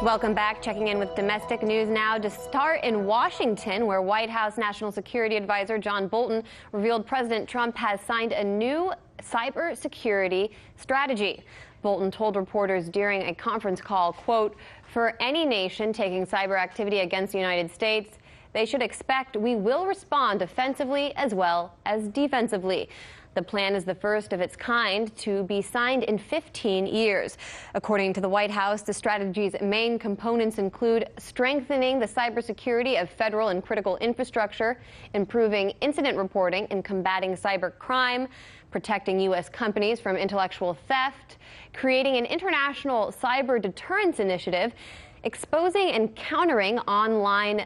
Welcome back. Checking in with domestic news now. To start in Washington, where White House National Security Advisor John Bolton revealed President Trump has signed a new cybersecurity strategy. Bolton told reporters during a conference call, quote, "For any nation taking cyber activity against the United States, they should expect we will respond offensively as well as defensively." The plan is the first of its kind to be signed in 15 years. According to the White House, the strategy's main components include strengthening the cybersecurity of federal and critical infrastructure, improving incident reporting and combating cyber crime, protecting U.S. companies from intellectual theft, creating an international cyber deterrence initiative, exposing and countering online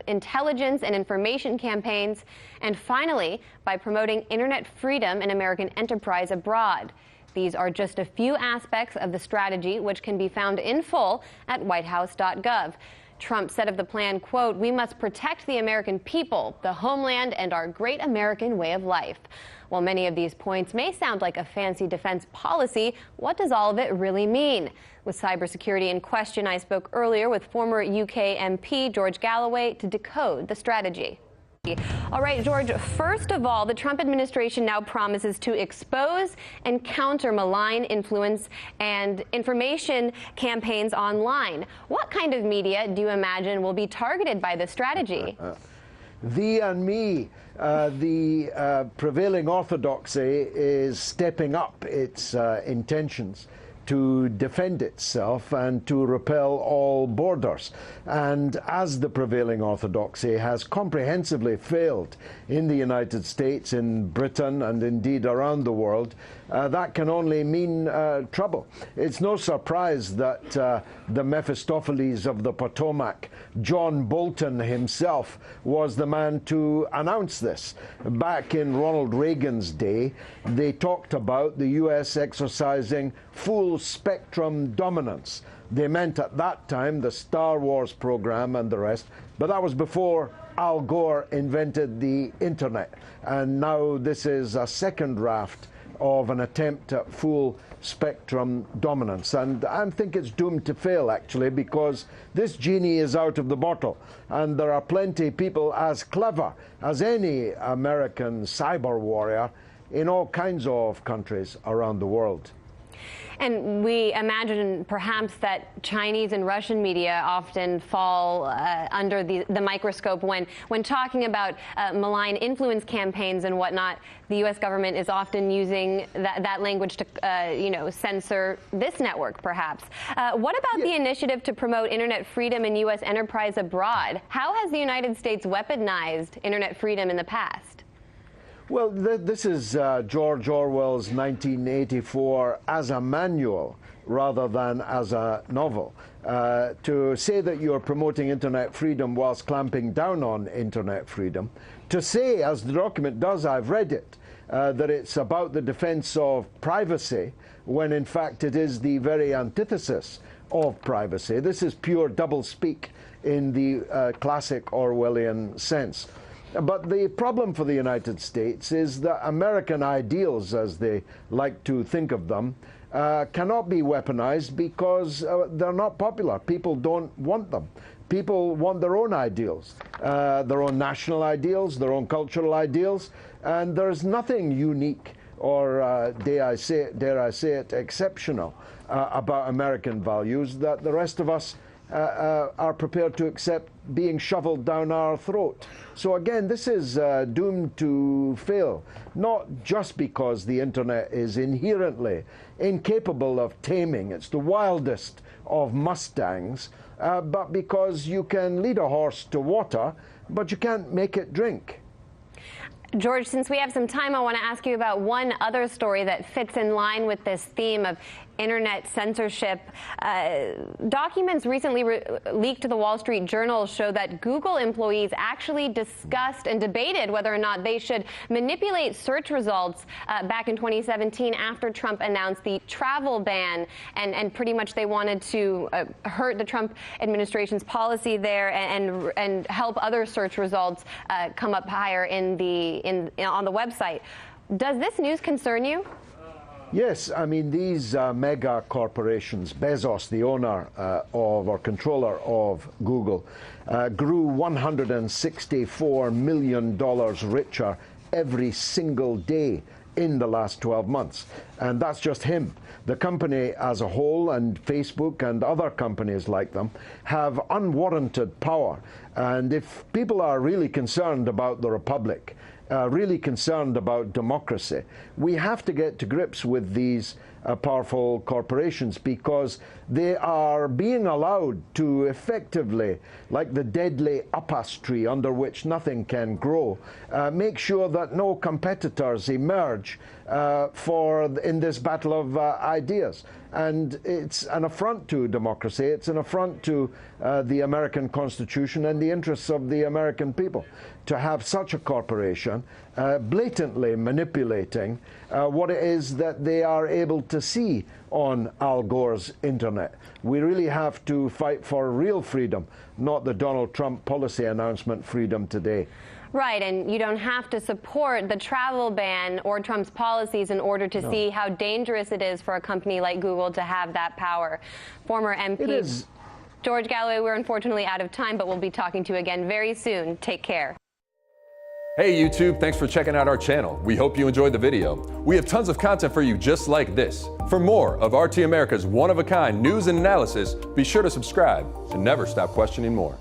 intelligence and information campaigns, and finally, by promoting internet freedom and American enterprise abroad. These are just a few aspects of the strategy, which can be found in full at whitehouse.gov. Trump said of the plan, quote, "We must protect the American people, the homeland, and our great American way of life." While many of these points may sound like a fancy defense policy, what does all of it really mean? With cybersecurity in question, I spoke earlier with former UK MP George Galloway to decode the strategy. All right, George, first of all, the Trump administration now promises to expose and counter malign influence and information campaigns online. What kind of media do you imagine will be targeted by this strategy? Thee and me. The prevailing orthodoxy is stepping up its intentions to defend itself and to repel all borders. And as the prevailing orthodoxy has comprehensively failed in the United States, in Britain, and indeed around the world, that can only mean trouble. It's no surprise that the Mephistopheles of the Potomac, John Bolton himself, was the man to announce this. Back in Ronald Reagan's day, they talked about the U.S. exercising full spectrum dominance. They meant at that time the Star Wars program and the rest, but that was before Al Gore invented the internet. And now this is a second draft of an attempt at full spectrum dominance. And I think it's doomed to fail, actually, because this genie is out of the bottle. And there are plenty of people as clever as any American cyber warrior in all kinds of countries around the world. And we imagine perhaps that Chinese and Russian media often fall under the microscope when talking about malign influence campaigns and whatnot. The U.S. government is often using that language to, censor this network, perhaps. What about the initiative to promote internet freedom and U.S. enterprise abroad? How has the United States weaponized internet freedom in the past? Well, this is George Orwell's 1984 as a manual rather than as a novel. To say that you're promoting internet freedom whilst clamping down on internet freedom, to say, as the document does, I've read it, that it's about the defense of privacy, when in fact it is the very antithesis of privacy. This is pure doublespeak in the classic Orwellian sense. But the problem for the United States is that American ideals, as they like to think of them, cannot be weaponized because they're not popular. People don't want them. People want their own ideals, their own national ideals, their own cultural ideals, and there's nothing unique or, dare I say it, exceptional about American values that the rest of us are prepared to accept being shoveled down our throat. So again, this is doomed to fail, not just because the internet is inherently incapable of taming, it's the wildest of mustangs, but because you can lead a horse to water, but you can't make it drink. George, since we have some time, I want to ask you about one other story that fits in line with this theme of internet censorship. Documents recently leaked to the Wall Street Journal show that Google employees actually discussed and debated whether or not they should manipulate search results back in 2017 after Trump announced the travel ban, and pretty much they wanted to hurt the Trump administration's policy there and help other search results come up higher on the website. Does this news concern you? Yes, I mean, these mega corporations, Bezos, the owner or controller of Google, grew $164 million richer every single day in the last 12 months. And that's just him. The company as a whole, and Facebook and other companies like them, have unwarranted power. And if people are really concerned about the republic, really concerned about democracy, we have to get to grips with these powerful corporations, because they are being allowed to effectively, like the deadly upas tree under which nothing can grow, make sure that no competitors emerge in this battle of ideas. And it's an affront to democracy, it's an affront to the American Constitution and the interests of the American people, to have such a corporation blatantly manipulating what it is that they are able to see on Al Gore's internet. We really have to fight for real freedom, not the Donald Trump policy announcement freedom today. Right, and you don't have to support the travel ban or Trump's policies in order to see how dangerous it is for a company like Google to have that power. Former MP George Galloway, we're unfortunately out of time, but we'll be talking to you again very soon. Take care. Hey YouTube, thanks for checking out our channel. We hope you enjoyed the video. We have tons of content for you just like this. For more of RT America's one-of-a-kind news and analysis, be sure to subscribe and never stop questioning more.